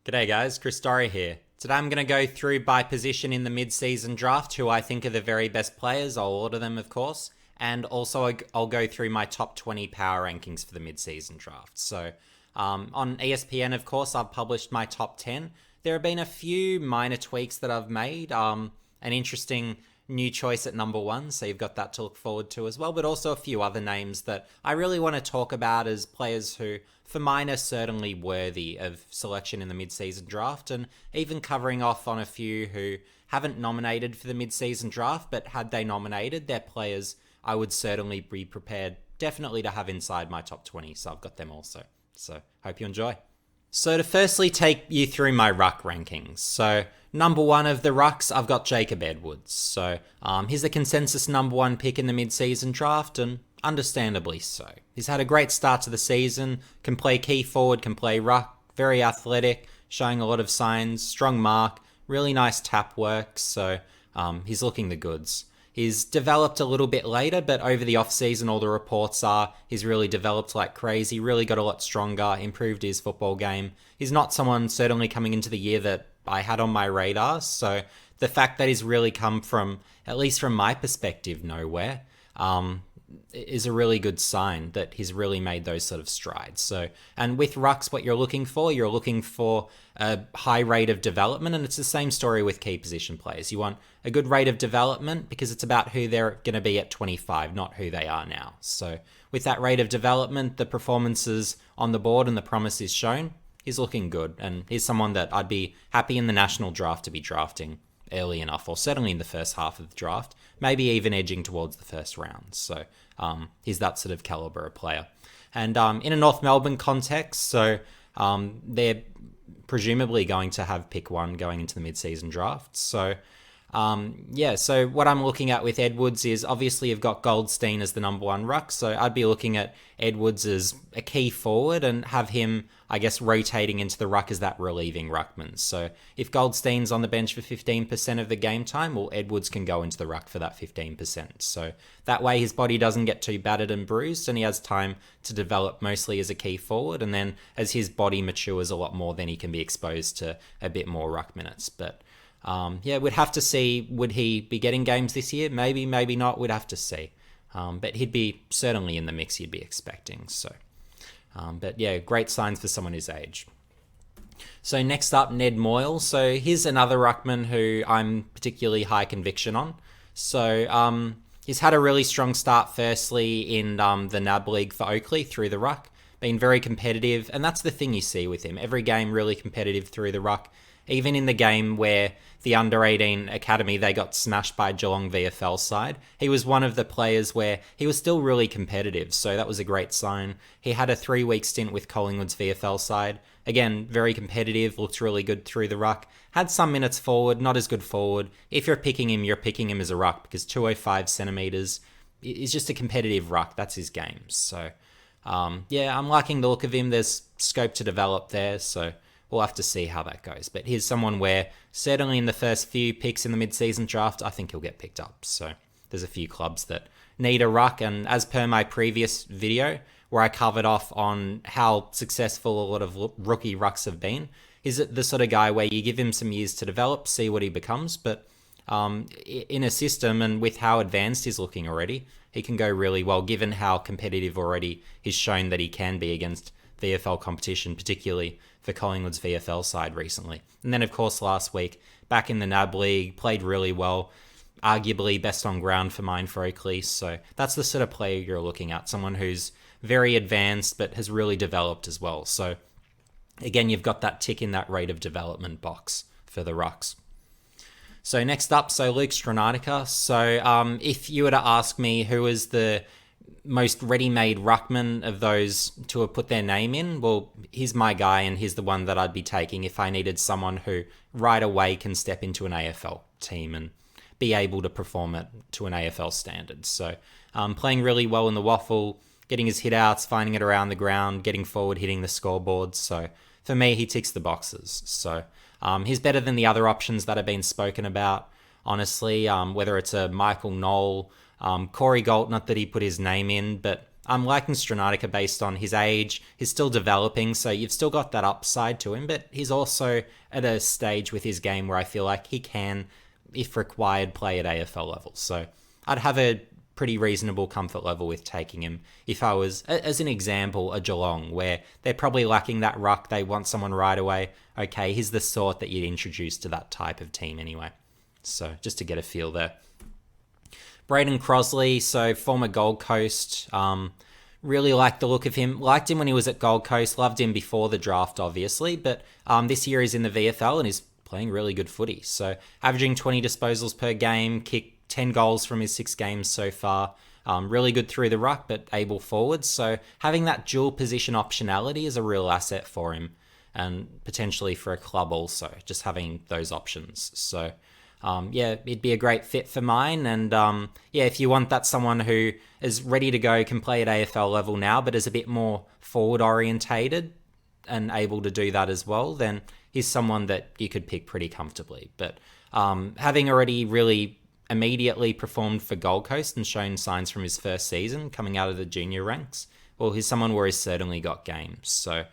G'day guys, Chris Story here. Today I'm going to go through by position in the mid-season draft who I think are the very best players. I'll order them, of course. And also I'll go through my top 20 power rankings for the mid-season draft. So on ESPN, of course, I've published my top 10. There have been a few minor tweaks that I've made. An interesting new choice at number one, so you've got that to look forward to as well, but also a few other names that I really want to talk about as players who, for mine, are certainly worthy of selection in the mid-season draft, and even covering off on a few who haven't nominated for the mid-season draft, but had they nominated, they're players I would certainly be prepared definitely to have inside my top 20, so I've got them also. So, hope you enjoy. So to firstly take you through my ruck rankings. So number one of the rucks, I've got Jacob Edwards. So he's the consensus number one pick in the mid-season draft, and understandably so. He's had a great start to the season, can play key forward, can play ruck, very athletic, showing a lot of signs, strong mark, really nice tap work, so he's looking the goods. He's developed a little bit later, but over the off-season, all the reports are he's really developed like crazy, really got a lot stronger, improved his football game. He's not someone certainly coming into the year that I had on my radar, so the fact that he's really come from, at least from my perspective, nowhere, is a really good sign that he's really made those sort of strides. So, and with rucks, what you're looking for a high rate of development, and it's the same story with key position players. You want a good rate of development because it's about who they're going to be at 25, not who they are now. So with that rate of development, the performances on the board and the promise is shown, he's looking good, and he's someone that I'd be happy in the national draft to be drafting early enough, or certainly in the first half of the draft, maybe even edging towards the first round. So he's that sort of caliber of player. And in a North Melbourne context, so they're presumably going to have pick one going into the mid-season draft. So so what I'm looking at with Edwards is obviously you've got Goldstein as the number one ruck, so I'd be looking at Edwards as a key forward and have him, I guess, rotating into the ruck as that relieving ruckman. So if Goldstein's on the bench for 15% of the game time, well, Edwards can go into the ruck for that 15%. So that way his body doesn't get too battered and bruised, and he has time to develop mostly as a key forward, and then as his body matures a lot more, then he can be exposed to a bit more ruck minutes. But we'd have to see, would he be getting games this year? Maybe, maybe not, we'd have to see. But he'd be certainly in the mix you'd be expecting. So, great signs for someone his age. So next up, Ned Moyle. So here's another ruckman who I'm particularly high conviction on. So he's had a really strong start firstly in the NAB League for Oakley through the ruck. Been very competitive, and that's the thing you see with him. Every game really competitive through the ruck. Even in the game where the under-18 academy, they got smashed by Geelong VFL side, he was one of the players where he was still really competitive, so that was a great sign. He had a 3-week stint with Collingwood's VFL side. Again, very competitive, looked really good through the ruck. Had some minutes forward, not as good forward. If you're picking him as a ruck because 205 centimetres is just a competitive ruck. That's his game. So, I'm liking the look of him. There's scope to develop there, so we'll have to see how that goes. But here's someone where, certainly in the first few picks in the mid-season draft, I think he'll get picked up. So there's a few clubs that need a ruck. And as per my previous video, where I covered off on how successful a lot of rookie rucks have been, he's the sort of guy where you give him some years to develop, see what he becomes. But in a system and with how advanced he's looking already, he can go really well, given how competitive already he's shown that he can be against VFL competition, particularly for Collingwood's VFL side recently. And then, of course, last week, back in the NAB League, played really well, arguably best on ground for mine for Oakley. So that's the sort of player you're looking at, someone who's very advanced but has really developed as well. So again, you've got that tick in that rate of development box for the rucks. So next up, Luke Stranatica. So if you were to ask me who is the most ready-made ruckman of those to have put their name in, well, he's my guy, and he's the one that I'd be taking if I needed someone who right away can step into an AFL team and be able to perform it to an AFL standard. So playing really well in the waffle, getting his hit-outs, finding it around the ground, getting forward, hitting the scoreboard. So for me, he ticks the boxes. So he's better than the other options that have been spoken about, honestly, whether it's a Michael Knoll, Corey Galt, not that he put his name in, but I'm liking Stranatica based on his age. He's still developing, so you've still got that upside to him, but he's also at a stage with his game where I feel like he can, if required, play at AFL level. So I'd have a pretty reasonable comfort level with taking him if I was, as an example, a Geelong, where they're probably lacking that ruck. They want someone right away. Okay, he's the sort that you'd introduce to that type of team anyway. So just to get a feel there. Braden Crosley, so former Gold Coast. Really liked the look of him. Liked him when he was at Gold Coast. Loved him before the draft, obviously. But this year he's in the VFL and he's playing really good footy. So averaging 20 disposals per game, kicked 10 goals from his 6 games so far. Really good through the ruck, but able forwards. So having that dual position optionality is a real asset for him, and potentially for a club also, just having those options. So it'd be a great fit for mine. And if you want that someone who is ready to go, can play at AFL level now, but is a bit more forward orientated and able to do that as well, then he's someone that you could pick pretty comfortably. But having already really immediately performed for Gold Coast and shown signs from his first season coming out of the junior ranks, well, he's someone where he's certainly got games. So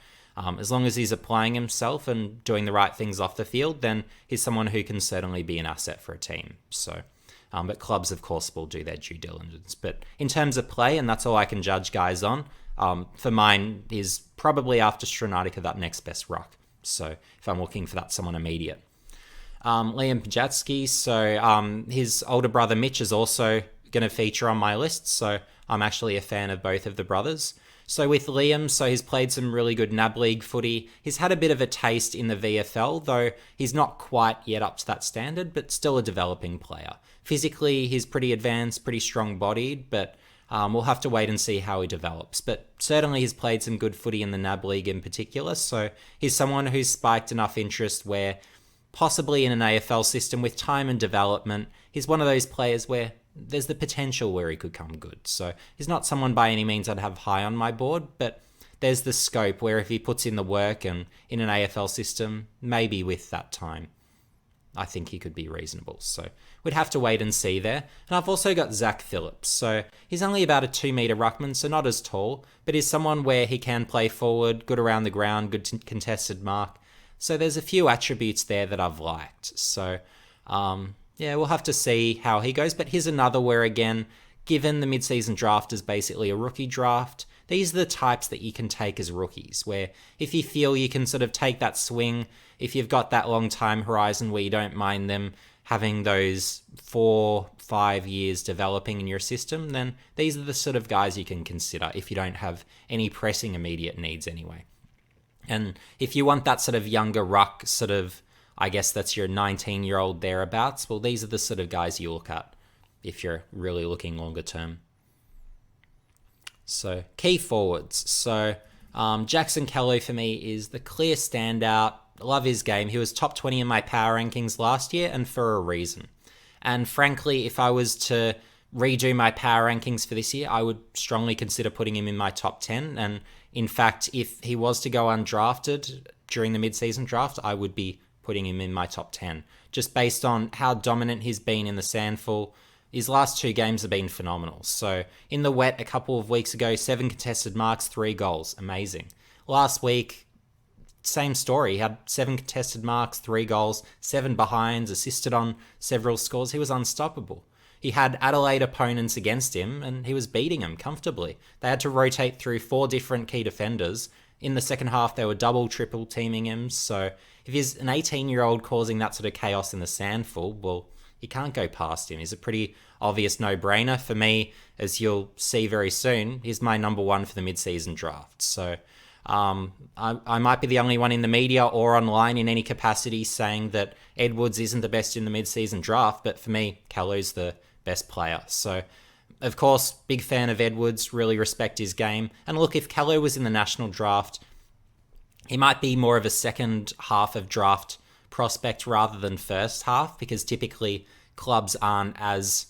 as long as he's applying himself and doing the right things off the field, then he's someone who can certainly be an asset for a team. So, but clubs, of course, will do their due diligence. But in terms of play, and that's all I can judge guys on, for mine is probably after Stranatica that next best ruck. So if I'm looking for that someone immediate. Liam Pajatski, so his older brother Mitch is also going to feature on my list, so I'm actually a fan of both of the brothers. So with Liam, so he's played some really good NAB League footy. He's had a bit of a taste in the VFL, though he's not quite yet up to that standard, but still a developing player. Physically, he's pretty advanced, pretty strong-bodied, but we'll have to wait and see how he develops. But certainly he's played some good footy in the NAB League in particular, so he's someone who's spiked enough interest where possibly in an AFL system with time and development, he's one of those players where there's the potential where he could come good. So he's not someone by any means I'd have high on my board, but there's the scope where if he puts in the work and in an AFL system, maybe with that time, I think he could be reasonable. So we'd have to wait and see there. And I've also got Zach Phillips. So he's only about a 2-metre ruckman, so not as tall, but he's someone where he can play forward, good around the ground, good contested mark. So there's a few attributes there that I've liked. So, we'll have to see how he goes. But here's another where, again, given the mid-season draft is basically a rookie draft, these are the types that you can take as rookies, where if you feel you can sort of take that swing, if you've got that long time horizon where you don't mind them having those 4-5 years developing in your system, then these are the sort of guys you can consider if you don't have any pressing immediate needs anyway. And if you want that sort of younger ruck, sort of, I guess that's your 19-year-old thereabouts, well, these are the sort of guys you look at if you're really looking longer term. So, key forwards. So, Jackson Kello for me is the clear standout. Love his game. He was top 20 in my power rankings last year, and for a reason. And frankly, if I was to redo my power rankings for this year, I would strongly consider putting him in my top 10. And in fact, if he was to go undrafted during the mid-season draft, I would be putting him in my top 10. Just based on how dominant he's been in the sandful. His last 2 games have been phenomenal. So in the wet a couple of weeks ago, 7 contested marks, 3 goals. Amazing. Last week, same story. He had 7 contested marks, 3 goals, 7 behinds, assisted on several scores. He was unstoppable. He had Adelaide opponents against him, and he was beating them comfortably. They had to rotate through 4 different key defenders. In the second half, they were double, triple teaming him. So if he's an 18-year-old causing that sort of chaos in the sandful, well, you can't go past him. He's a pretty obvious no-brainer. For me, as you'll see very soon, he's my number 1 for the mid-season draft. So I might be the only one in the media or online in any capacity saying that Edwards isn't the best in the mid-season draft, but for me, Kello's the best player. So, of course, big fan of Edwards, really respect his game. And look, if Kello was in the national draft, he might be more of a second half of draft prospect rather than first half, because typically clubs aren't as,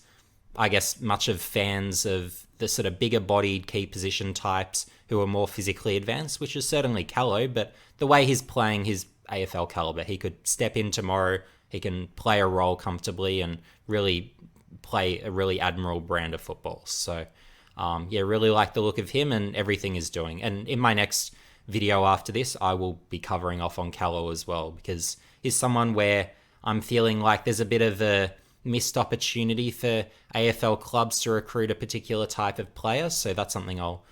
I guess, much of fans of the sort of bigger bodied key position types who are more physically advanced, which is certainly Kello, but the way he's playing his AFL caliber, he could step in tomorrow, he can play a role comfortably and really play a really admirable brand of football. So Really like the look of him and everything he's doing. And in my next video after this, I will be covering off on Callow as well, because he's someone where I'm feeling like there's a bit of a missed opportunity for AFL clubs to recruit a particular type of player. So that's something I'll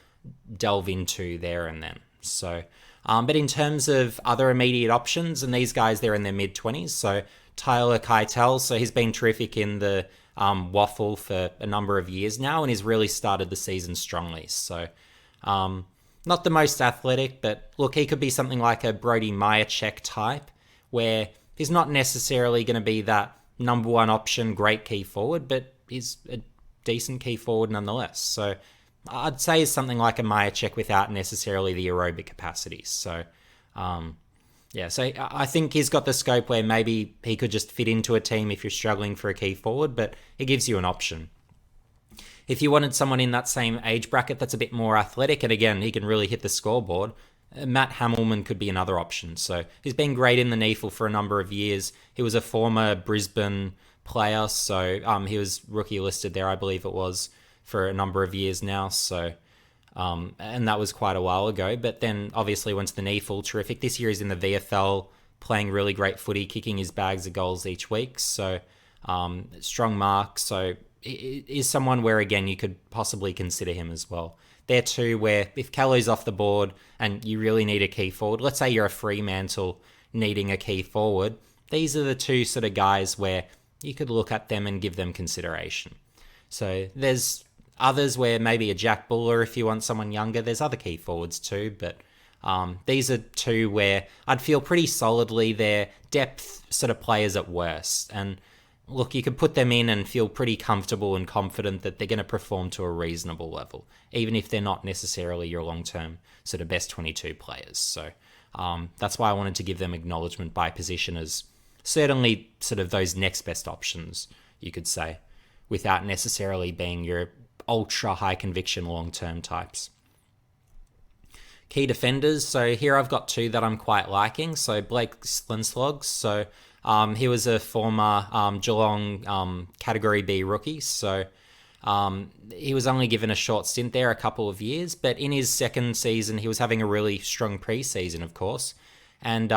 delve into there and then. So, but in terms of other immediate options, and these guys, they're in their mid-20s. So Tyler Keitel, so he's been terrific in the waffle for a number of years now, and he's really started the season strongly. So, not the most athletic, but look, he could be something like a Brody Myercheck type, where he's not necessarily going to be that number one option, great key forward, but he's a decent key forward nonetheless. So I'd say it's something like a Myercheck without necessarily the aerobic capacity. So, so I think he's got the scope where maybe he could just fit into a team if you're struggling for a key forward, but it gives you an option. If you wanted someone in that same age bracket that's a bit more athletic, and again, he can really hit the scoreboard, Matt Hamilman could be another option. So he's been great in the NEAFL for a number of years. He was a former Brisbane player, so he was rookie listed there, I believe it was, for a number of years now. So, and that was quite a while ago. But then obviously went to the NEAFL, terrific. This year he's in the VFL, playing really great footy, kicking his bags of goals each week. So strong mark. So is someone where, again, you could possibly consider him as well. There too, where if Callow's off the board and you really need a key forward, let's say you're a Fremantle needing a key forward, these are the two sort of guys where you could look at them and give them consideration. So there's others where maybe a Jack Buller, if you want someone younger, there's other key forwards too, but these are two where I'd feel pretty solidly they're depth sort of players at worst. And look, you could put them in and feel pretty comfortable and confident that they're going to perform to a reasonable level, even if they're not necessarily your long-term sort of best 22 players. So that's why I wanted to give them acknowledgement by position as certainly sort of those next best options, you could say, without necessarily being your ultra high conviction long-term types. Key defenders. So here I've got two that I'm quite liking. So Blake Slinslogs. So he was a former Geelong Category B rookie, so he was only given a short stint there, a couple of years, but in his second season, he was having a really strong pre-season, of course, and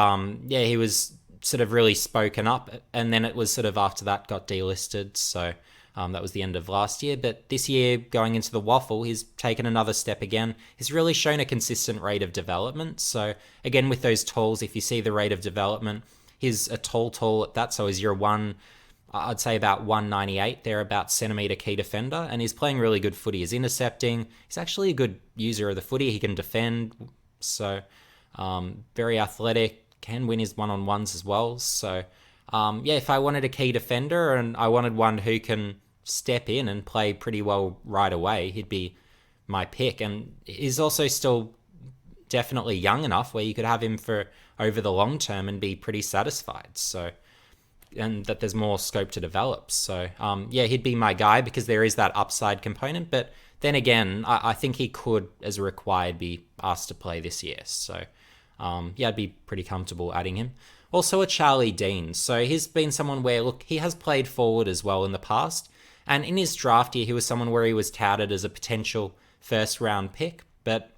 he was sort of really spoken up, and then it was sort of after that got delisted, so that was the end of last year, but this year, going into the waffle, he's taken another step again. He's really shown a consistent rate of development, so again, with those tools, if you see the rate of development, he's a tall at that, so he's your I'd say about 198 there, about centimetre key defender, and he's playing really good footy. He's intercepting. He's actually a good user of the footy. He can defend, so very athletic, can win his one-on-ones as well. So if I wanted a key defender and I wanted one who can step in and play pretty well right away, he'd be my pick. And he's also still definitely young enough where you could have him for over the long term and be pretty satisfied. So, and that there's more scope to develop. So, he'd be my guy because there is that upside component. But then again, I think he could, as required, be asked to play this year. So, I'd be pretty comfortable adding him. Also a Charlie Dean. So he's been someone where, look, he has played forward as well in the past. And in his draft year, he was someone where he was touted as a potential first round pick. But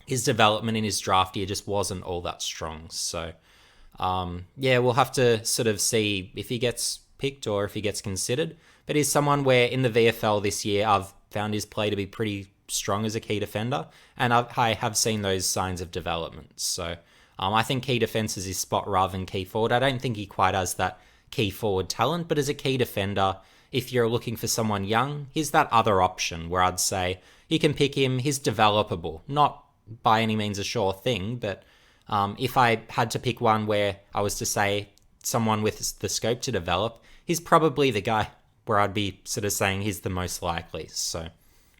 his development in his draft year just wasn't all that strong. So, we'll have to sort of see if he gets picked or if he gets considered. But he's someone where in the VFL this year, I've found his play to be pretty strong as a key defender. And I have seen those signs of development. So I think key defense is his spot rather than key forward. I don't think he quite has that key forward talent. But as a key defender, if you're looking for someone young, he's that other option where I'd say you can pick him. He's developable. Not by any means a sure thing, but if I had to pick one where I was to say someone with the scope to develop, he's probably the guy where I'd be sort of saying he's the most likely. So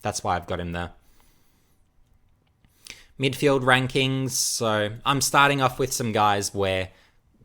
that's why I've got him there. Midfield rankings. So I'm starting off with some guys where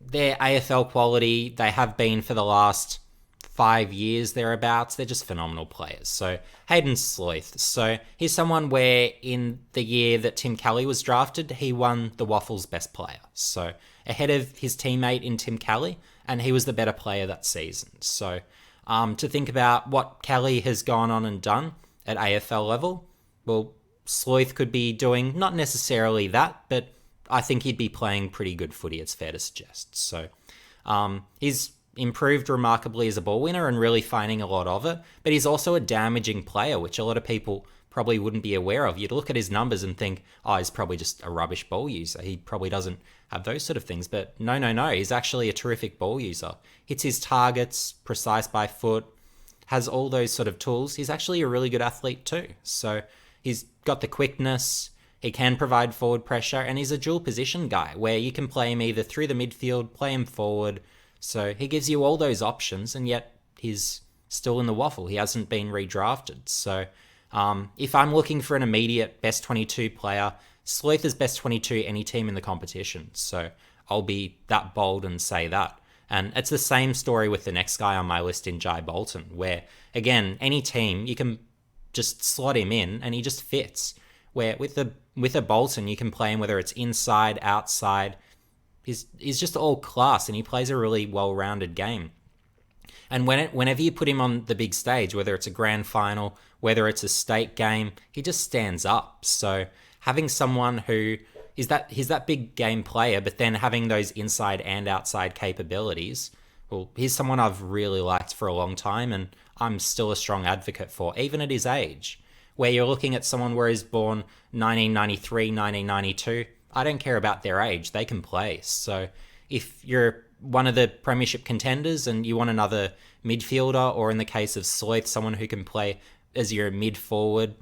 they're AFL quality. They have been for the last 5 years thereabouts. They're just phenomenal players. So Hayden Sleuth. So he's someone where in the year that Tim Kelly was drafted, he won the Waffles best player. So ahead of his teammate in Tim Kelly, and he was the better player that season. So to think about what Kelly has gone on and done at AFL level, well, Sleuth could be doing not necessarily that, but I think he'd be playing pretty good footy, it's fair to suggest. So he's improved remarkably as a ball winner and really finding a lot of it, but he's also a damaging player, which a lot of people probably wouldn't be aware of. You'd look at his numbers and think, oh, he's probably just a rubbish ball user. He probably doesn't have those sort of things. But no. He's actually a terrific ball user. Hits his targets, precise by foot, has all those sort of tools. He's actually a really good athlete too. So he's got the quickness, he can provide forward pressure, and he's a dual position guy where you can play him either through the midfield, play him forward. So he gives you all those options, and yet he's still in the waffle. He hasn't been redrafted. So if I'm looking for an immediate best 22 player, Sleuth is best 22 any team in the competition. So I'll be that bold and say that. And it's the same story with the next guy on my list in Jai Bolton, where, again, any team, you can just slot him in and he just fits. Where with a Bolton, you can play him whether it's inside, outside. He's just all class, and he plays a really well-rounded game. And whenever you put him on the big stage, whether it's a grand final, whether it's a state game, he just stands up. So having someone who he's that big game player, but then having those inside and outside capabilities, well, he's someone I've really liked for a long time, and I'm still a strong advocate for, even at his age. Where you're looking at someone where he's born 1993, 1992, I don't care about their age, they can play. So if you're one of the premiership contenders and you want another midfielder, or in the case of Sleuth, someone who can play as your mid forward,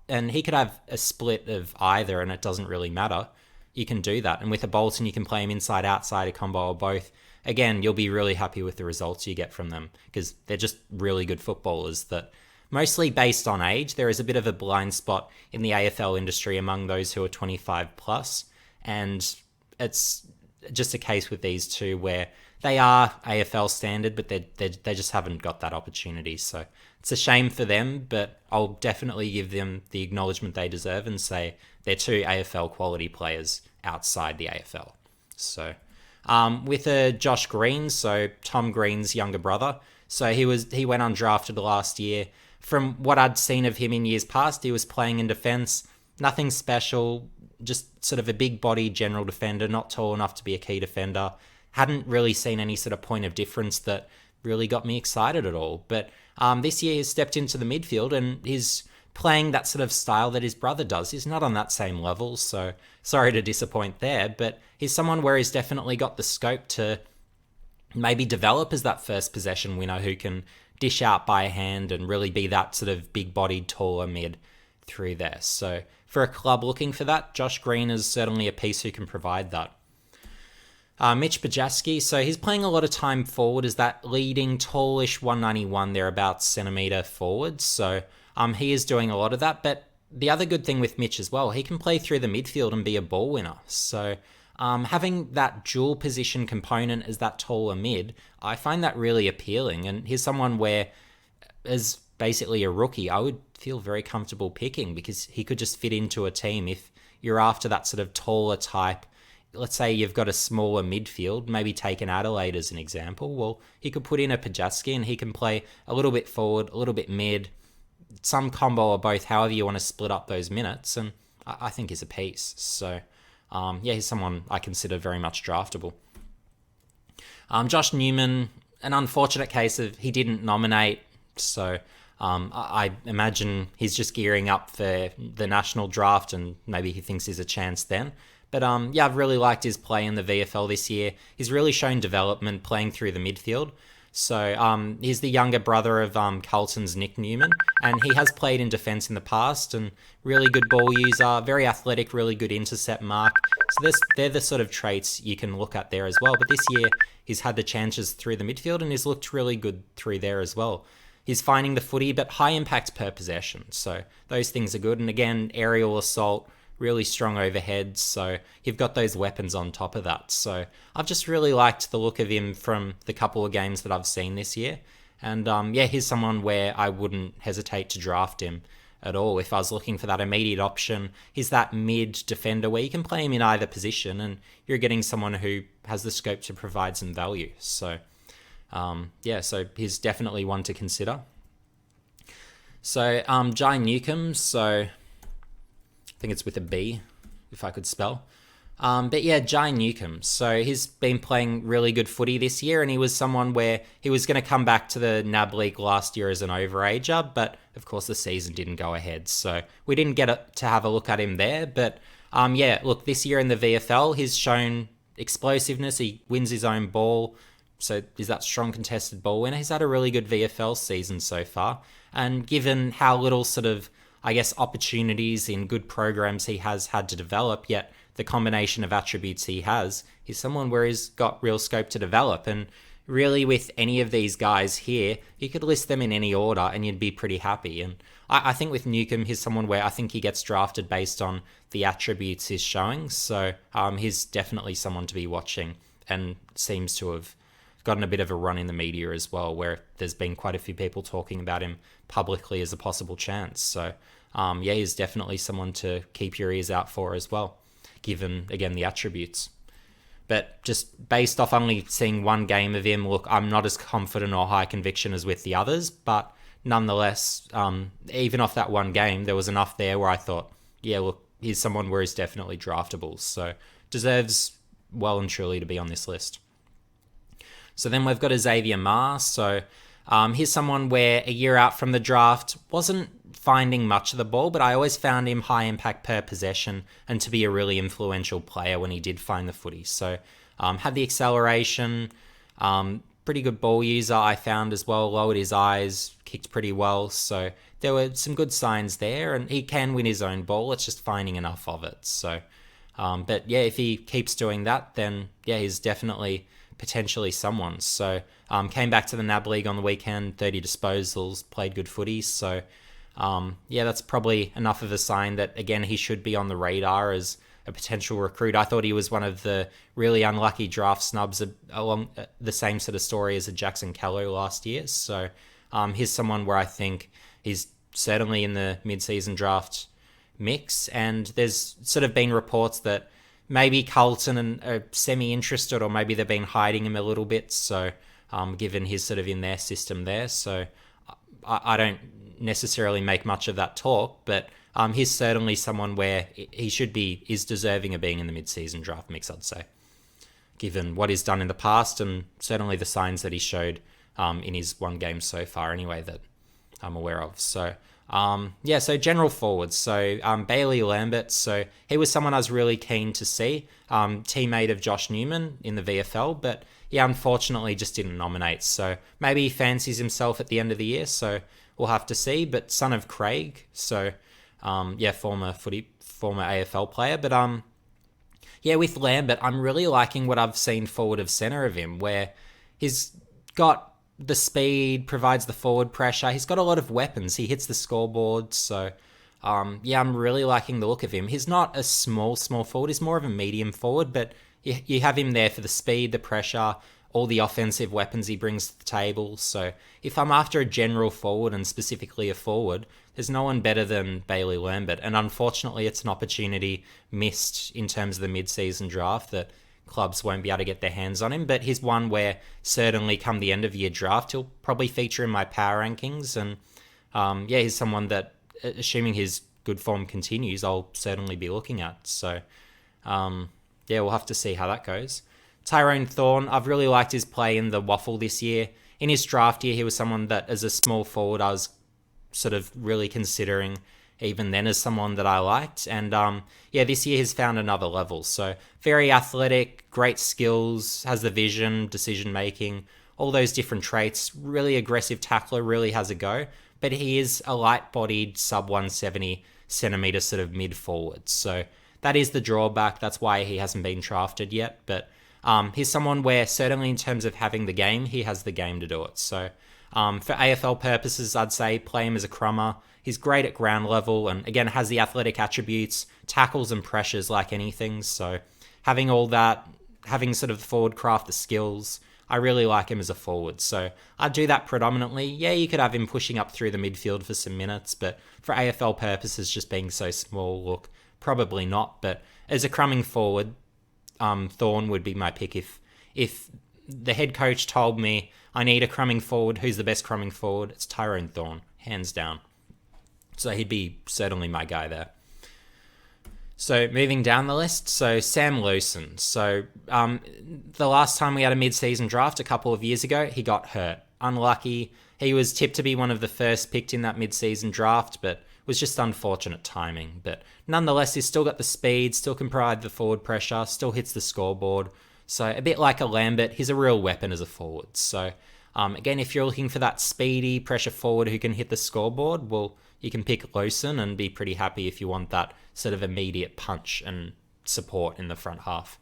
and he could have a split of either and it doesn't really matter, you can do that. And with a Bolton, you can play him inside, outside, a combo or both. Again, you'll be really happy with the results you get from them because they're just really good footballers that, mostly based on age, there is a bit of a blind spot in the AFL industry among those who are 25 plus, and it's just a case with these two where they are AFL standard, but they just haven't got that opportunity. So it's a shame for them, but I'll definitely give them the acknowledgement they deserve and say they're two AFL quality players outside the AFL. So with Josh Green, so Tom Green's younger brother, so he went undrafted last year. From what I'd seen of him in years past, he was playing in defence, nothing special, just sort of a big body general defender, not tall enough to be a key defender. Hadn't really seen any sort of point of difference that really got me excited at all. But this year he's stepped into the midfield and he's playing that sort of style that his brother does. He's not on that same level, so sorry to disappoint there, but he's someone where he's definitely got the scope to maybe develop as that first possession winner who can dish out by hand and really be that sort of big-bodied, taller mid through there. So for a club looking for that, Josh Green is certainly a piece who can provide that. Mitch Bajaski, so he's playing a lot of time forward as that leading, tallish 191 thereabouts centimetre forward. So he is doing a lot of that. But the other good thing with Mitch as well, he can play through the midfield and be a ball winner. So having that dual position component as that taller mid, I find that really appealing. And he's someone where, as basically a rookie, I would feel very comfortable picking because he could just fit into a team. If you're after that sort of taller type, let's say you've got a smaller midfield, maybe take an Adelaide as an example. Well, he could put in a Pajaski and he can play a little bit forward, a little bit mid, some combo or both, however you want to split up those minutes. And I think he's a piece. So he's someone I consider very much draftable. Josh Newman, an unfortunate case of he didn't nominate, so I imagine he's just gearing up for the national draft and maybe he thinks there's a chance then. But I've really liked his play in the VFL this year. He's really shown development playing through the midfield. So he's the younger brother of Carlton's Nick Newman, and he has played in defence in the past and really good ball user, very athletic, really good intercept mark. So they're the sort of traits you can look at there as well. But this year he's had the chances through the midfield and he's looked really good through there as well. He's finding the footy, but high impact per possession. So those things are good. And again, aerial assault, really strong overheads, so you've got those weapons on top of that. So I've just really liked the look of him from the couple of games that I've seen this year. And he's someone where I wouldn't hesitate to draft him at all. If I was looking for that immediate option, he's that mid defender where you can play him in either position and you're getting someone who has the scope to provide some value. So so he's definitely one to consider. So Jai Newcomb, so think it's with a B, if I could spell. But yeah, Jai Newcomb. So he's been playing really good footy this year, and he was someone where he was going to come back to the NAB League last year as an overager, but of course the season didn't go ahead, so we didn't get to have a look at him there. But yeah, look, this year in the VFL, he's shown explosiveness. He wins his own ball. So is that strong contested ball winner? He's had a really good VFL season so far. And given how little sort of, I guess, opportunities in good programs he has had to develop, yet the combination of attributes he has, he's someone where he's got real scope to develop. And really with any of these guys here, you could list them in any order and you'd be pretty happy. And I think with Newcomb, he's someone where I think he gets drafted based on the attributes he's showing. So he's definitely someone to be watching, and seems to have gotten a bit of a run in the media as well, where there's been quite a few people talking about him publicly as a possible chance. So yeah, he's definitely someone to keep your ears out for as well, given, again, the attributes. But just based off only seeing one game of him, look, I'm not as confident or high conviction as with the others, but nonetheless, even off that one game, there was enough there where I thought, yeah, look, he's someone where he's definitely draftable. So deserves well and truly to be on this list. So then we've got Xavier Marr. So he's someone where a year out from the draft wasn't finding much of the ball, but I always found him high impact per possession and to be a really influential player when he did find the footy. So had the acceleration, pretty good ball user I found as well, lowered his eyes, kicked pretty well. So there were some good signs there, and he can win his own ball. It's just finding enough of it. So, but yeah, if he keeps doing that, then yeah, he's definitely potentially someone. So came back to the NAB League on the weekend, 30 disposals, played good footy. So yeah, that's probably enough of a sign that, again, he should be on the radar as a potential recruit. I thought he was one of the really unlucky draft snubs along the same sort of story as a Jackson Callow last year. So he's someone where I think he's certainly in the mid-season draft mix. And there's sort of been reports that maybe Carlton are semi-interested, or maybe they've been hiding him a little bit. So given he's sort of in their system there. So I don't necessarily make much of that talk, but he's certainly someone where he is deserving of being in the mid-season draft mix, I'd say, given what he's done in the past and certainly the signs that he showed in his one game so far anyway that I'm aware of. So yeah, so general forwards. So Bailey Lambert, so he was someone I was really keen to see, teammate of Josh Newman in the VFL, but yeah, unfortunately just didn't nominate. So maybe he fancies himself at the end of the year, so we'll have to see. But son of Craig, so yeah, former AFL player. But yeah, with Lambert, I'm really liking what I've seen forward of centre of him, where he's got the speed, provides the forward pressure. He's got a lot of weapons. He hits the scoreboard. So yeah, I'm really liking the look of him. He's not a small forward. He's more of a medium forward, but you have him there for the speed, the pressure, all the offensive weapons he brings to the table. So if I'm after a general forward, and specifically a forward, there's no one better than Bailey Lambert. And unfortunately, it's an opportunity missed in terms of the mid-season draft that clubs won't be able to get their hands on him. But he's one where certainly come the end of year draft, he'll probably feature in my power rankings. And yeah, he's someone that, assuming his good form continues, I'll certainly be looking at. So yeah, we'll have to see how that goes. Tyrone Thorne, I've really liked his play in the waffle this year. In his draft year, he was someone that, as a small forward, I was sort of really considering even then as someone that I liked. And yeah, this year he's found another level. So very athletic, great skills, has the vision, decision-making, all those different traits. Really aggressive tackler, really has a go. But he is a light-bodied, sub-170 centimetre sort of mid-forward. So that is the drawback. That's why he hasn't been drafted yet. But he's someone where, certainly in terms of having the game, he has the game to do it. So for AFL purposes, I'd say play him as a crummer. He's great at ground level and, again, has the athletic attributes, tackles and pressures like anything. So having all that, having sort of the forward craft, the skills, I really like him as a forward. So I'd do that predominantly. Yeah, you could have him pushing up through the midfield for some minutes, but for AFL purposes, just being so small, look, probably not. But as a crumbing forward, Thorne would be my pick. If the head coach told me I need a crumbing forward, who's the best crumbing forward? It's Tyrone Thorne, hands down. So he'd be certainly my guy there. So moving down the list, so Sam Lewson. So the last time we had a mid-season draft a couple of years ago, he got hurt. Unlucky. He was tipped to be one of the first picked in that mid-season draft, but was just unfortunate timing. But nonetheless, he's still got the speed, still can provide the forward pressure, still hits the scoreboard. So a bit like a Lambert, he's a real weapon as a forward. So again, if you're looking for that speedy pressure forward who can hit the scoreboard, well, you can pick Lewson and be pretty happy if you want that sort of immediate punch and support in the front half.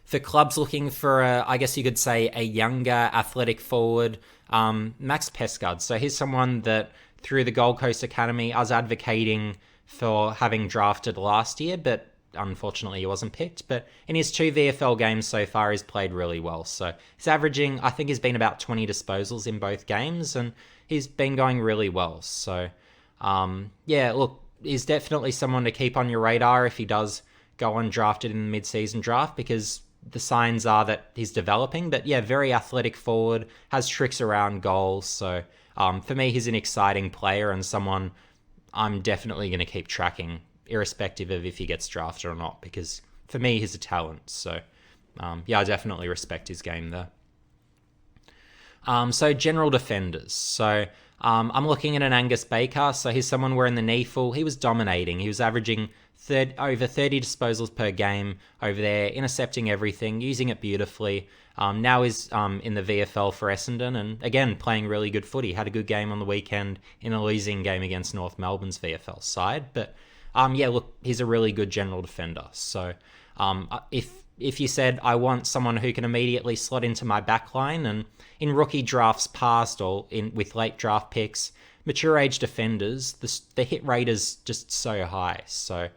For clubs looking for, I guess you could say, a younger athletic forward, Max Pescud. So he's someone that through the Gold Coast Academy, I was advocating for having drafted last year, but unfortunately he wasn't picked. But in his 2 VFL games so far, he's played really well. So he's averaging, I think he's been about 20 disposals in both games, and he's been going really well. So, look, he's definitely someone to keep on your radar if he does go undrafted in the mid-season draft, because the signs are that he's developing. But yeah, very athletic forward, has tricks around goals. So for me, he's an exciting player and someone I'm definitely going to keep tracking, irrespective of if he gets drafted or not, because for me, he's a talent. So I definitely respect his game there. So general defenders. So I'm looking at an Angus Baker. So he's someone wearing the knee full. He was dominating. He was averaging over 30 disposals per game over there, intercepting everything, using it beautifully. Now he's in the VFL for Essendon, and again, playing really good footy. Had a good game on the weekend in a losing game against North Melbourne's VFL side. But look, he's a really good general defender. So if you said, I want someone who can immediately slot into my backline, and in rookie drafts past or with late draft picks, mature age defenders, the hit rate is just so high. So,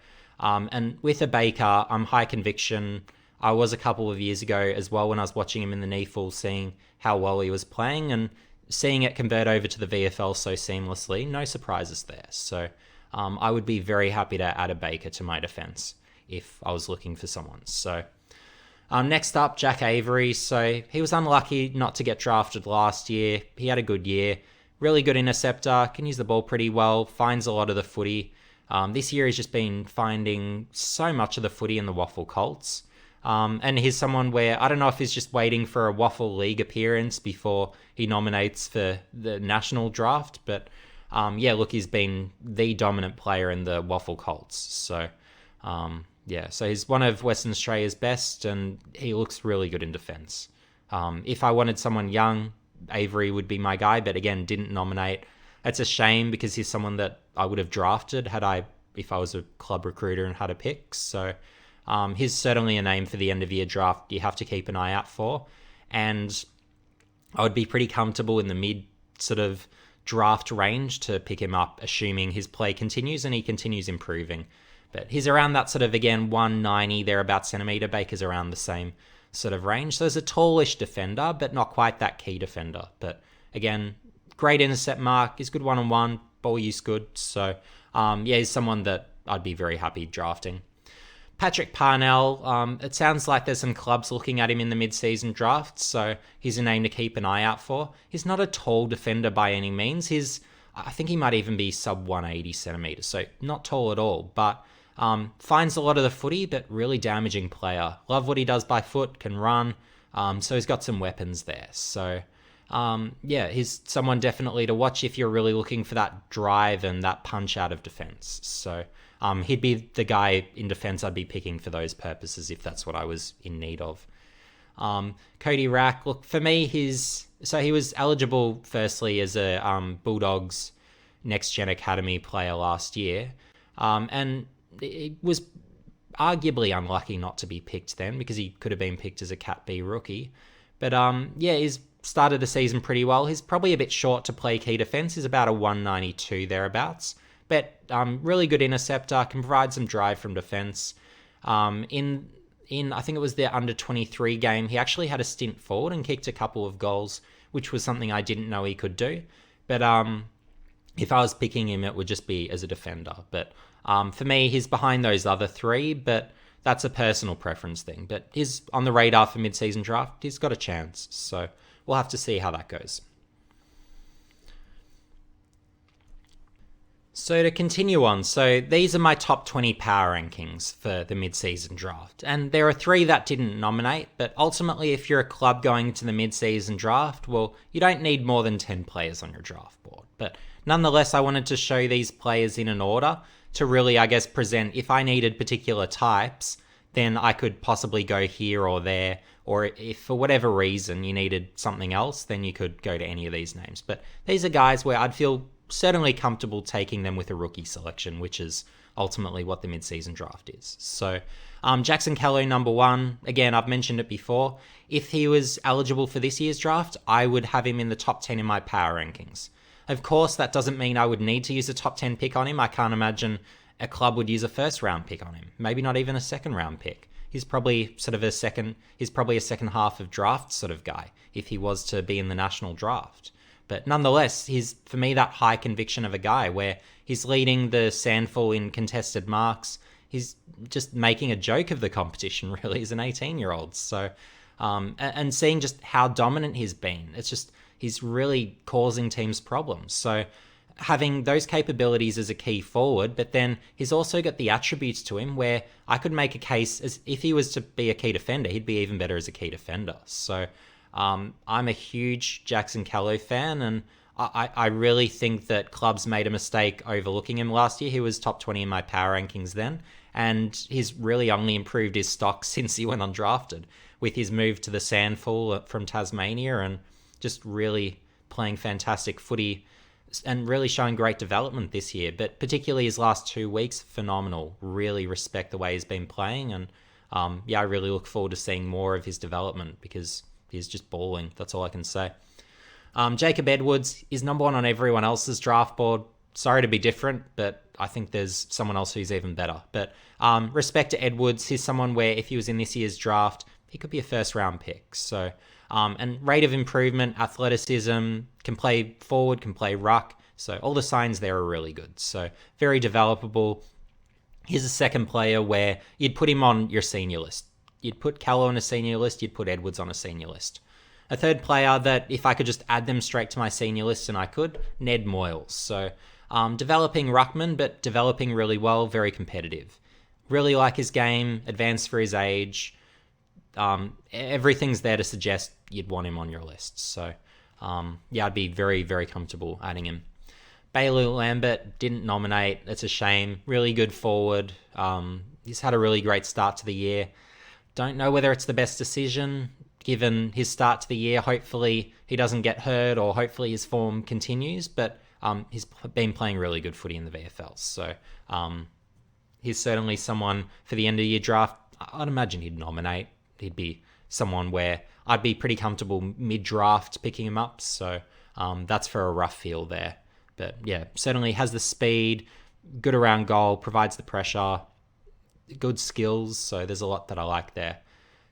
and with a Baker, I'm high conviction. I was a couple of years ago as well when I was watching him in the knee full, seeing how well he was playing and seeing it convert over to the VFL so seamlessly. No surprises there. So I would be very happy to add a Baker to my defense if I was looking for someone. So next up, Jack Avery. So he was unlucky not to get drafted last year. He had a good year. Really good interceptor, can use the ball pretty well, finds a lot of the footy. This year he's just been finding so much of the footy in the Waffle Colts. And he's someone where I don't know if he's just waiting for a Waffle League appearance before he nominates for the national draft. But he's been the dominant player in the Waffle Colts. So so he's one of Western Australia's best, and he looks really good in defence. If I wanted someone young, Avery would be my guy, but again, didn't nominate. It's a shame because he's someone that I would have drafted if I was a club recruiter and had a pick. So he's certainly a name for the end of year draft you have to keep an eye out for. And I would be pretty comfortable in the mid sort of draft range to pick him up, assuming his play continues and he continues improving. But he's around that sort of, again, 190 thereabouts centimetre. Baker's around the same sort of range. So he's a tallish defender, but not quite that key defender. But again, great intercept mark. He's good one-on-one. Ball use good. So he's someone that I'd be very happy drafting. Patrick Parnell, it sounds like there's some clubs looking at him in the mid-season draft, so he's a name to keep an eye out for. He's not a tall defender by any means. I think he might even be sub 180 centimetres, so not tall at all, but finds a lot of the footy, but really damaging player. Love what he does by foot, can run, so he's got some weapons there. So, he's someone definitely to watch if you're really looking for that drive and that punch out of defence. So, he'd be the guy in defence I'd be picking for those purposes if that's what I was in need of. Cody Rack, look, for me, he was eligible firstly as a Bulldogs Next Gen Academy player last year, and it was arguably unlucky not to be picked then because he could have been picked as a Cat B rookie. But he's started the season pretty well. He's probably a bit short to play key defence. He's about a 192 thereabouts. But really good interceptor, can provide some drive from defence. In I think it was their under-23 game, he actually had a stint forward and kicked a couple of goals, which was something I didn't know he could do. But if I was picking him, it would just be as a defender. But for me, he's behind those other three, but that's a personal preference thing. But he's on the radar for mid-season draft. He's got a chance. So we'll have to see how that goes. So to continue on, so these are my top 20 power rankings for the mid-season draft. And there are 3 that didn't nominate, but ultimately if you're a club going into the mid-season draft, well, you don't need more than 10 players on your draft board. But nonetheless, I wanted to show these players in an order to really, I guess, present if I needed particular types, then I could possibly go here or there. Or if for whatever reason you needed something else, then you could go to any of these names. But these are guys where I'd feel certainly comfortable taking them with a rookie selection, which is ultimately what the mid-season draft is. So Jackson Callow, number 1. Again, I've mentioned it before. If he was eligible for this year's draft, I would have him in the top 10 in my power rankings. Of course, that doesn't mean I would need to use a top 10 pick on him. I can't imagine a club would use a first round pick on him. Maybe not even a second round pick. He's probably a second half of draft sort of guy if he was to be in the national draft. But nonetheless, he's, for me, that high conviction of a guy where he's leading the Sandful in contested marks. He's just making a joke of the competition, really, as an 18-year-old. So, and seeing just how dominant he's been, it's just, he's really causing teams problems. So having those capabilities as a key forward, but then he's also got the attributes to him where I could make a case as if he was to be a key defender, he'd be even better as a key defender. So I'm a huge Jackson Callow fan, and I really think that clubs made a mistake overlooking him last year. He was top 20 in my power rankings then, and he's really only improved his stock since he went undrafted with his move to the Sandful from Tasmania and just really playing fantastic footy and really showing great development this year. But particularly his last 2 weeks, phenomenal. Really respect the way he's been playing, and I really look forward to seeing more of his development because he's just balling. That's all I can say. Jacob Edwards is number 1 on everyone else's draft board. Sorry to be different, but I think there's someone else who's even better. But respect to Edwards. He's someone where if he was in this year's draft, he could be a first round pick. So, and rate of improvement, athleticism, can play forward, can play ruck. So all the signs there are really good. So very developable. He's a second player where you'd put him on your senior list. You'd put Callow on a senior list, you'd put Edwards on a senior list. A third player that if I could just add them straight to my senior list, and I could, Ned Moyles. So developing ruckman, but developing really well, very competitive. Really like his game, advanced for his age. Everything's there to suggest you'd want him on your list. So I'd be very, very comfortable adding him. Bailey Lambert didn't nominate. It's a shame. Really good forward. He's had a really great start to the year. Don't know whether it's the best decision given his start to the year. Hopefully he doesn't get hurt, or hopefully his form continues, but he's been playing really good footy in the VFL. So he's certainly someone for the end of year draft. I'd imagine he'd nominate. He'd be someone where I'd be pretty comfortable mid-draft picking him up. So that's for a rough feel there. But yeah, certainly has the speed, good around goal, provides the pressure, good skills, so there's a lot that I like there.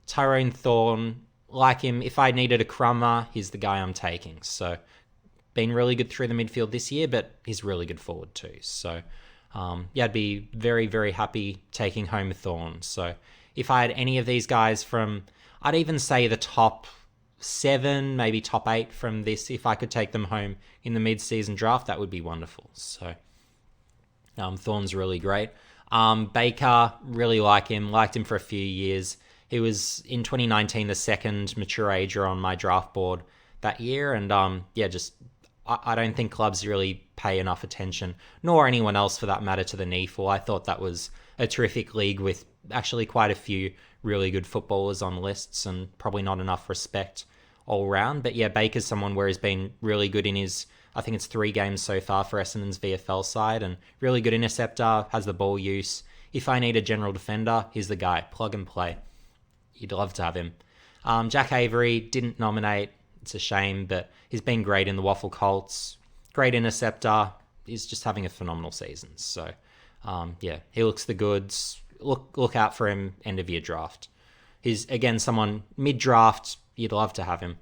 Tyrone Thorne, like him, if I needed a crummer, he's the guy I'm taking. So been really good through the midfield this year, but he's really good forward too. So I'd be very, very happy taking home Thorne. So if I had any of these guys from, I'd even say the top 7, maybe top 8 from this, if I could take them home in the mid-season draft, that would be wonderful. So Thorne's really great. Baker, really liked him for a few years. He was in 2019 the second mature ager on my draft board that year, and I don't think clubs really pay enough attention, nor anyone else for that matter, to the NEAFL. I thought that was a terrific league with actually quite a few really good footballers on lists, and probably not enough respect all round. But yeah, Baker's someone where he's been really good in his, I think it's 3 games so far for Essendon's VFL side, and really good interceptor, has the ball use. If I need a general defender, he's the guy. Plug and play. You'd love to have him. Jack Avery didn't nominate. It's a shame, but he's been great in the Waffle Colts. Great interceptor. He's just having a phenomenal season. So, he looks the goods. Look out for him end of year draft. He's, again, someone mid-draft. You'd love to have him.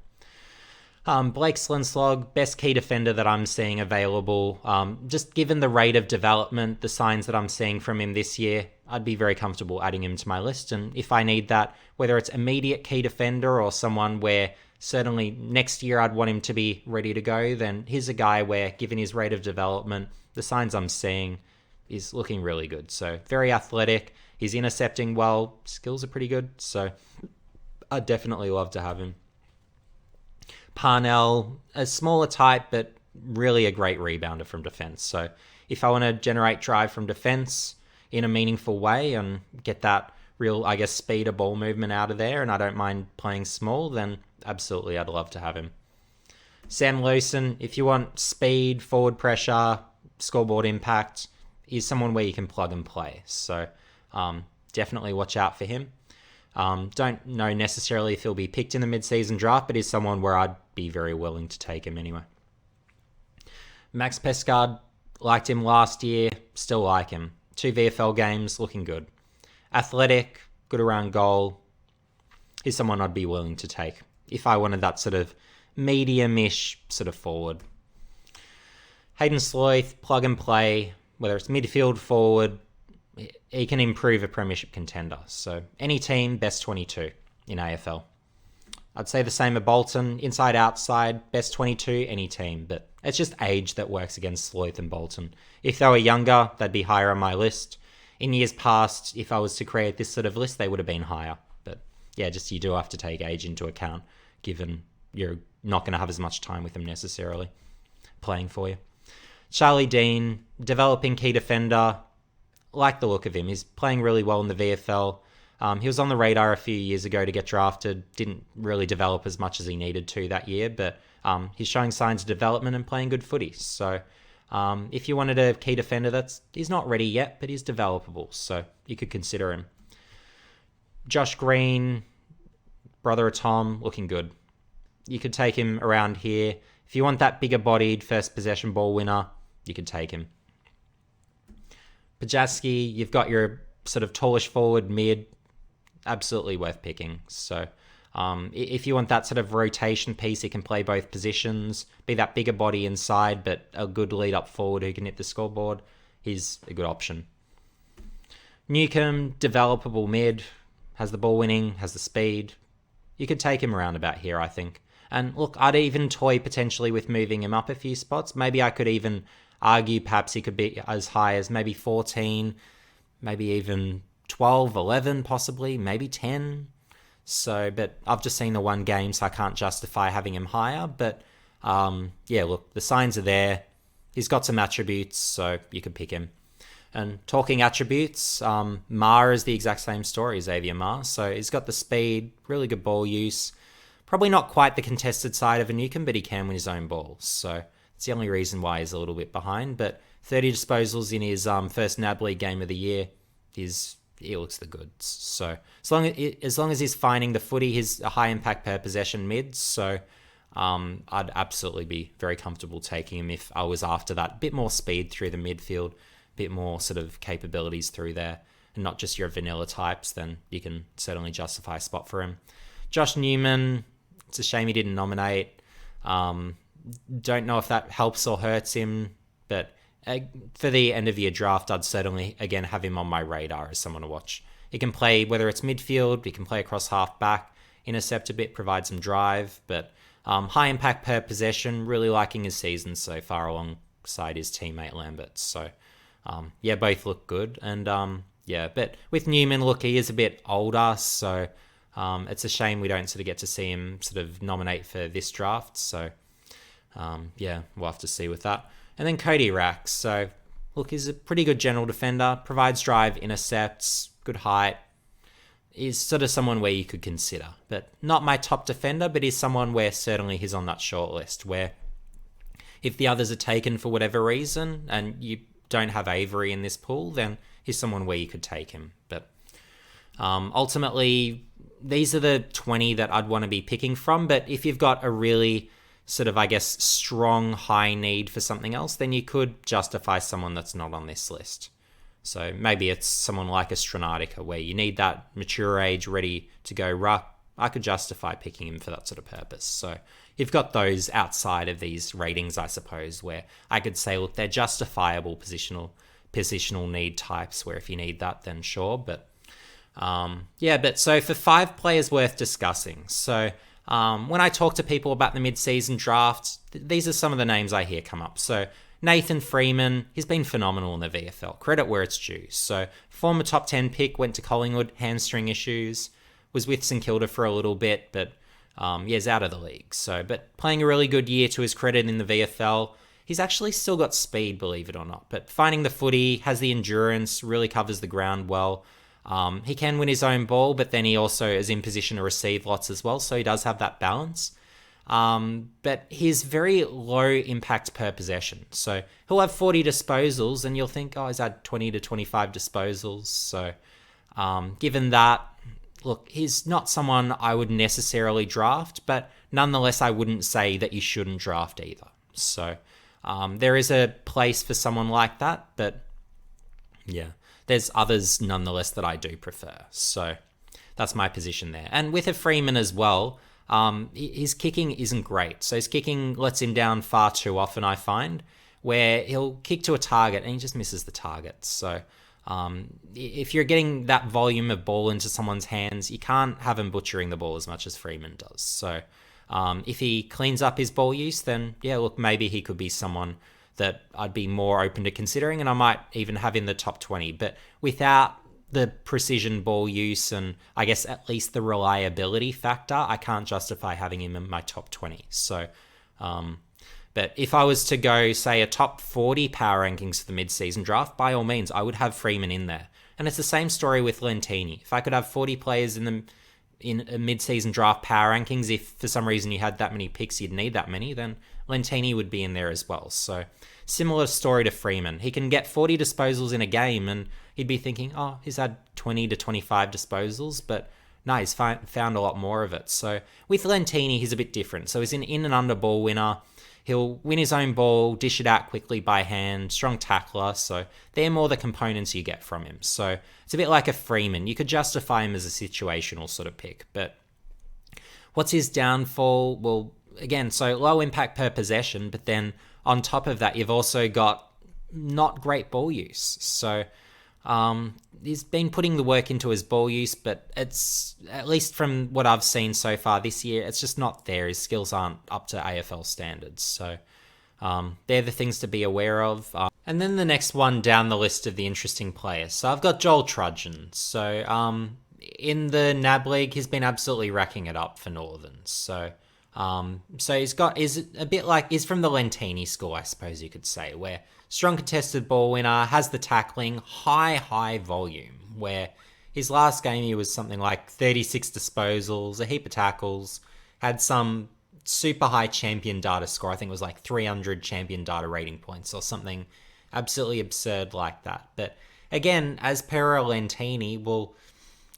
Blake Slenslog, best key defender that I'm seeing available. Just given the rate of development, the signs that I'm seeing from him this year, I'd be very comfortable adding him to my list. And if I need that, whether it's immediate key defender or someone where certainly next year I'd want him to be ready to go, then here's a guy where, given his rate of development, the signs I'm seeing, is looking really good. So very athletic, he's intercepting well, skills are pretty good, so I'd definitely love to have him. Parnell, a smaller type, but really a great rebounder from defense. So if I want to generate drive from defense in a meaningful way and get that real, I guess, speed of ball movement out of there, and I don't mind playing small, then absolutely I'd love to have him. Sam Lewson, if you want speed, forward pressure, scoreboard impact, is someone where you can plug and play. So definitely watch out for him. Don't know necessarily if he'll be picked in the mid-season draft, but he's someone where I'd be very willing to take him anyway. Max Pescard, liked him last year, still like him. 2 VFL games, looking good. Athletic, good around goal. He's someone I'd be willing to take if I wanted that sort of medium-ish sort of forward. Hayden Sloyth, plug and play, whether it's midfield, forward, he can improve a premiership contender. So any team, best 22 in AFL. I'd say the same of Bolton, inside, outside, best 22, any team. But it's just age that works against Sloyth and Bolton. If they were younger, they'd be higher on my list. In years past, if I was to create this sort of list, they would have been higher. But yeah, just you do have to take age into account, given you're not going to have as much time with them necessarily playing for you. Charlie Dean, developing key defender. Like the look of him. He's playing really well in the VFL. He was on the radar a few years ago to get drafted. Didn't really develop as much as he needed to that year, but he's showing signs of development and playing good footy. So if you wanted a key defender, he's not ready yet, but he's developable. So you could consider him. Josh Green, brother of Tom, looking good. You could take him around here. If you want that bigger bodied first possession ball winner, you could take him. Pajaski, you've got your sort of tallish forward mid, absolutely worth picking. So if you want that sort of rotation piece, he can play both positions, be that bigger body inside, but a good lead up forward who can hit the scoreboard, he's a good option. Newcomb, developable mid, has the ball winning, has the speed. You could take him around about here, I think. And look, I'd even toy potentially with moving him up a few spots. Maybe I could even argue perhaps he could be as high as maybe 14, maybe even 12, 11 possibly, maybe 10. So, but I've just seen the one game, so I can't justify having him higher. But yeah, look, the signs are there. He's got some attributes, so you could pick him. And talking attributes, Maher is the exact same story, Xavier Maher. So he's got the speed, really good ball use. Probably not quite the contested side of a Newcomb, but he can win his own balls. So it's the only reason why he's a little bit behind. But 30 disposals in his first NAB League game of the year, he looks the goods. So as long as he's finding the footy, he's a high impact per possession mid. So I'd absolutely be very comfortable taking him if I was after that bit more speed through the midfield, bit more sort of capabilities through there, and not just your vanilla types. Then you can certainly justify a spot for him. Josh Newman, it's a shame he didn't nominate. Don't know if that helps or hurts him, but for the end of year draft, I'd certainly, again, have him on my radar as someone to watch. He can play, whether it's midfield, he can play across half back, intercept a bit, provide some drive, but high impact per possession, really liking his season so far alongside his teammate Lambert. So, yeah, both look good. And yeah, but with Newman, look, he is a bit older, so it's a shame we don't sort of get to see him sort of nominate for this draft. So, yeah, we'll have to see with that. And then Cody Rucks. So, look, he's a pretty good general defender, provides drive, intercepts, good height. He's sort of someone where you could consider, but not my top defender, but he's someone where certainly he's on that short list, where if the others are taken for whatever reason and you don't have Avery in this pool, then he's someone where you could take him. But ultimately, these are the 20 that I'd want to be picking from. But if you've got a really sort of, I guess, strong high need for something else, then you could justify someone that's not on this list. So maybe it's someone like a Stranatica where you need that mature age ready to go ruck. I could justify picking him for that sort of purpose. So you've got those outside of these ratings, I suppose, where I could say, look, they're justifiable positional need types where if you need that, then sure. But yeah, but so for 5 players worth discussing. So When I talk to people about the mid-season draft, these are some of the names I hear come up. So Nathan Freeman, he's been phenomenal in the VFL. Credit where it's due. So former top 10 pick, went to Collingwood, hamstring issues, was with St Kilda for a little bit, but he's out of the league. So, but playing a really good year to his credit in the VFL. He's actually still got speed, believe it or not. But finding the footy, has the endurance, really covers the ground well. He can win his own ball, but then he also is in position to receive lots as well. So he does have that balance. But he's very low impact per possession. So he'll have 40 disposals and you'll think, oh, he's had 20 to 25 disposals. So given that, look, he's not someone I would necessarily draft, but nonetheless, I wouldn't say that you shouldn't draft either. So there is a place for someone like that, but yeah, there's others nonetheless that I do prefer. So that's my position there. And with a Freeman as well, his kicking isn't great. So his kicking lets him down far too often, I find, where he'll kick to a target and he just misses the target. So if you're getting that volume of ball into someone's hands, you can't have him butchering the ball as much as Freeman does. So if he cleans up his ball use, then yeah, look, maybe he could be someone that I'd be more open to considering, and I might even have in the top 20. But without the precision ball use and I guess at least the reliability factor, I can't justify having him in my top 20. So, but if I was to go, say, a top 40 power rankings for the mid-season draft, by all means, I would have Freeman in there. And it's the same story with Lentini. If I could have 40 players in a mid-season draft power rankings, if for some reason you had that many picks, you'd need that many, then Lentini would be in there as well. So similar story to Freeman. He can get 40 disposals in a game and he'd be thinking, oh, he's had 20 to 25 disposals, but no, he's found a lot more of it. So with Lentini, he's a bit different. So he's an in and under ball winner. He'll win his own ball, dish it out quickly by hand, strong tackler. So they're more the components you get from him. So it's a bit like a Freeman. You could justify him as a situational sort of pick. But what's his downfall? Well, again, so low impact per possession, but then on top of that, you've also got not great ball use. So he's been putting the work into his ball use, but it's, at least from what I've seen so far this year, it's just not there. His skills aren't up to AFL standards. So they're the things to be aware of. And then the next one down the list of the interesting players. So I've got Joel Trudgeon. So in the NAB League, he's been absolutely racking it up for Northern. So he's from the Lentini school, I suppose you could say, where strong contested ball winner, has the tackling, high volume, where his last game he was something like 36 disposals, a heap of tackles, had some super high champion data score. I think it was like 300 champion data rating points or something absolutely absurd like that. But again, as per Lentini, well,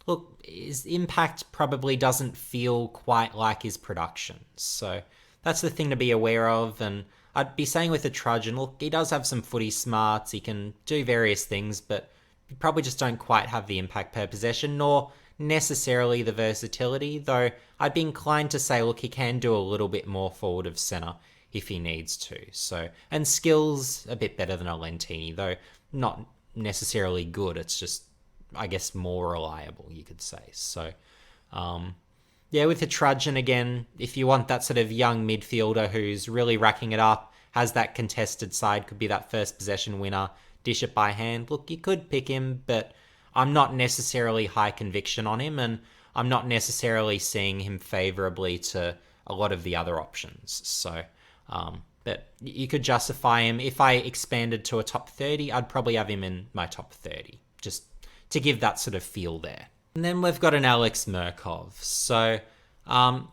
look, his impact probably doesn't feel quite like his production. So that's the thing to be aware of. And I'd be saying with the Trudgeon, look, he does have some footy smarts. He can do various things, but you probably just don't quite have the impact per possession, nor necessarily the versatility, though I'd be inclined to say, look, he can do a little bit more forward of centre if he needs to. So, and skills a bit better than a Lentini, though not necessarily good. It's just, I guess, more reliable, you could say. So, yeah, with the Trudgeon, again, if you want that sort of young midfielder who's really racking it up, has that contested side, could be that first possession winner, dish it by hand, look, you could pick him, but I'm not necessarily high conviction on him, and I'm not necessarily seeing him favourably to a lot of the other options. So, but you could justify him. If I expanded to a top 30, I'd probably have him in my top 30, just to give that sort of feel there. And then we've got an Alex Murkov. So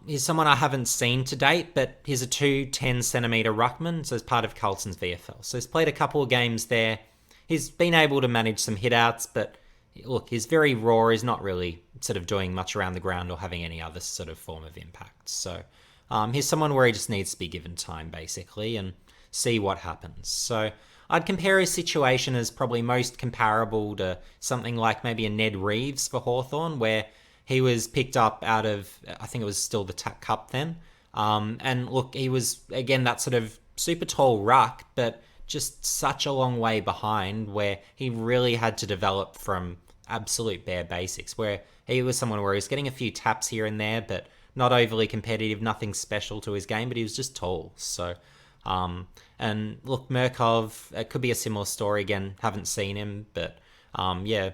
he's someone I haven't seen to date, but he's a 210cm ruckman, so as part of Carlton's VFL. So he's played a couple of games there. He's been able to manage some hitouts, but look, he's very raw. He's not really sort of doing much around the ground or having any other sort of form of impact. So he's someone where he just needs to be given time, basically, and see what happens. So I'd compare his situation as probably most comparable to something like maybe a Ned Reeves for Hawthorn, where he was picked up out of, I think it was still the TAC Cup then. And look, he was, again, that sort of super tall ruck, but just such a long way behind, where he really had to develop from absolute bare basics, where he was someone where he was getting a few taps here and there, but not overly competitive, nothing special to his game, but he was just tall. So, and look, Murkov, it could be a similar story again. Haven't seen him, but yeah,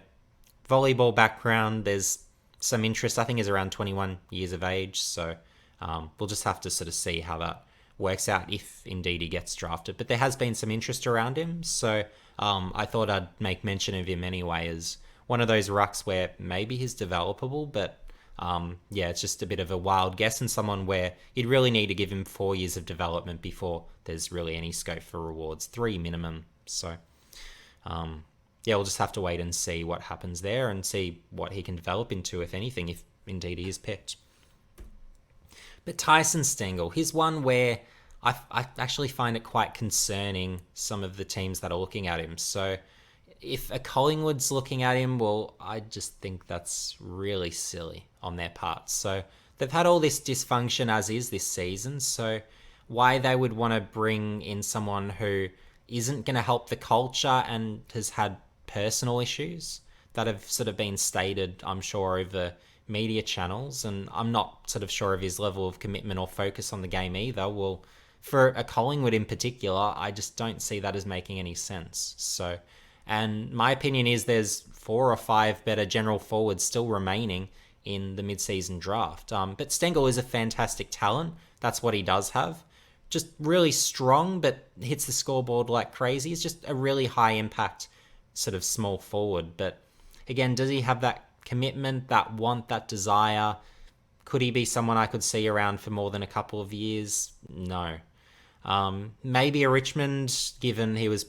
volleyball background. There's some interest. I think he's around 21 years of age. So we'll just have to sort of see how that works out if indeed he gets drafted. But there has been some interest around him. So I thought I'd make mention of him anyway as one of those rucks where maybe he's developable, but yeah, it's just a bit of a wild guess and someone where you'd really need to give him 4 years of development before there's really any scope for rewards. 3 minimum. So yeah, we'll just have to wait and see what happens there and see what he can develop into, if anything, if indeed he is picked. But Tyson Stengel, he's one where I actually find it quite concerning, some of the teams that are looking at him. So if a Collingwood's looking at him, well, I just think that's really silly on their part. So they've had all this dysfunction as is this season. So why they would want to bring in someone who isn't going to help the culture and has had personal issues that have sort of been stated, I'm sure, over media channels, and I'm not sort of sure of his level of commitment or focus on the game either. Well, for a Collingwood in particular, I just don't see that as making any sense. So, and my opinion is there's 4 or 5 better general forwards still remaining in the mid-season draft. But Stengel is a fantastic talent. That's what he does have. Just really strong, but hits the scoreboard like crazy. He's just a really high impact sort of small forward. But again, does he have that commitment, that want, that desire? Could he be someone I could see around for more than a couple of years? No. Maybe a Richmond, given he was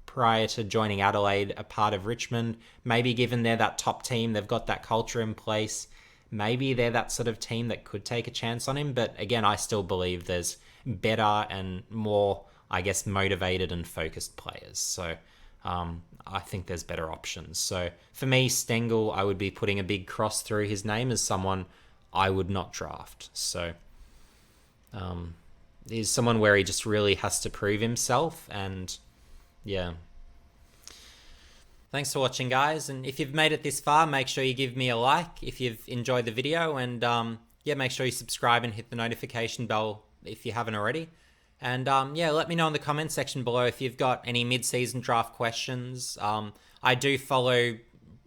prior to joining Adelaide a part of Richmond. Maybe given they're that top team, they've got that culture in place. Maybe they're that sort of team that could take a chance on him. But again, I still believe there's better and more, I guess, motivated and focused players. So I think there's better options. So for me, Stengel, I would be putting a big cross through his name as someone I would not draft. So he's someone where he just really has to prove himself. And yeah. Thanks for watching, guys. And if you've made it this far, make sure you give me a like if you've enjoyed the video. And yeah, make sure you subscribe and hit the notification bell if you haven't already. And yeah, let me know in the comment section below if you've got any mid-season draft questions. I do follow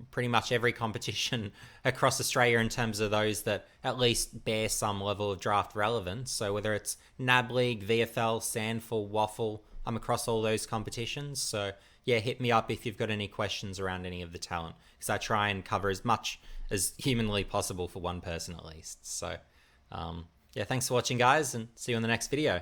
pretty much every competition across Australia in terms of those that at least bear some level of draft relevance. So whether it's NAB League, VFL, Sandful, Waffle, I'm across all those competitions. So yeah, hit me up if you've got any questions around any of the talent, because I try and cover as much as humanly possible for one person at least. So yeah, thanks for watching, guys, and see you in the next video.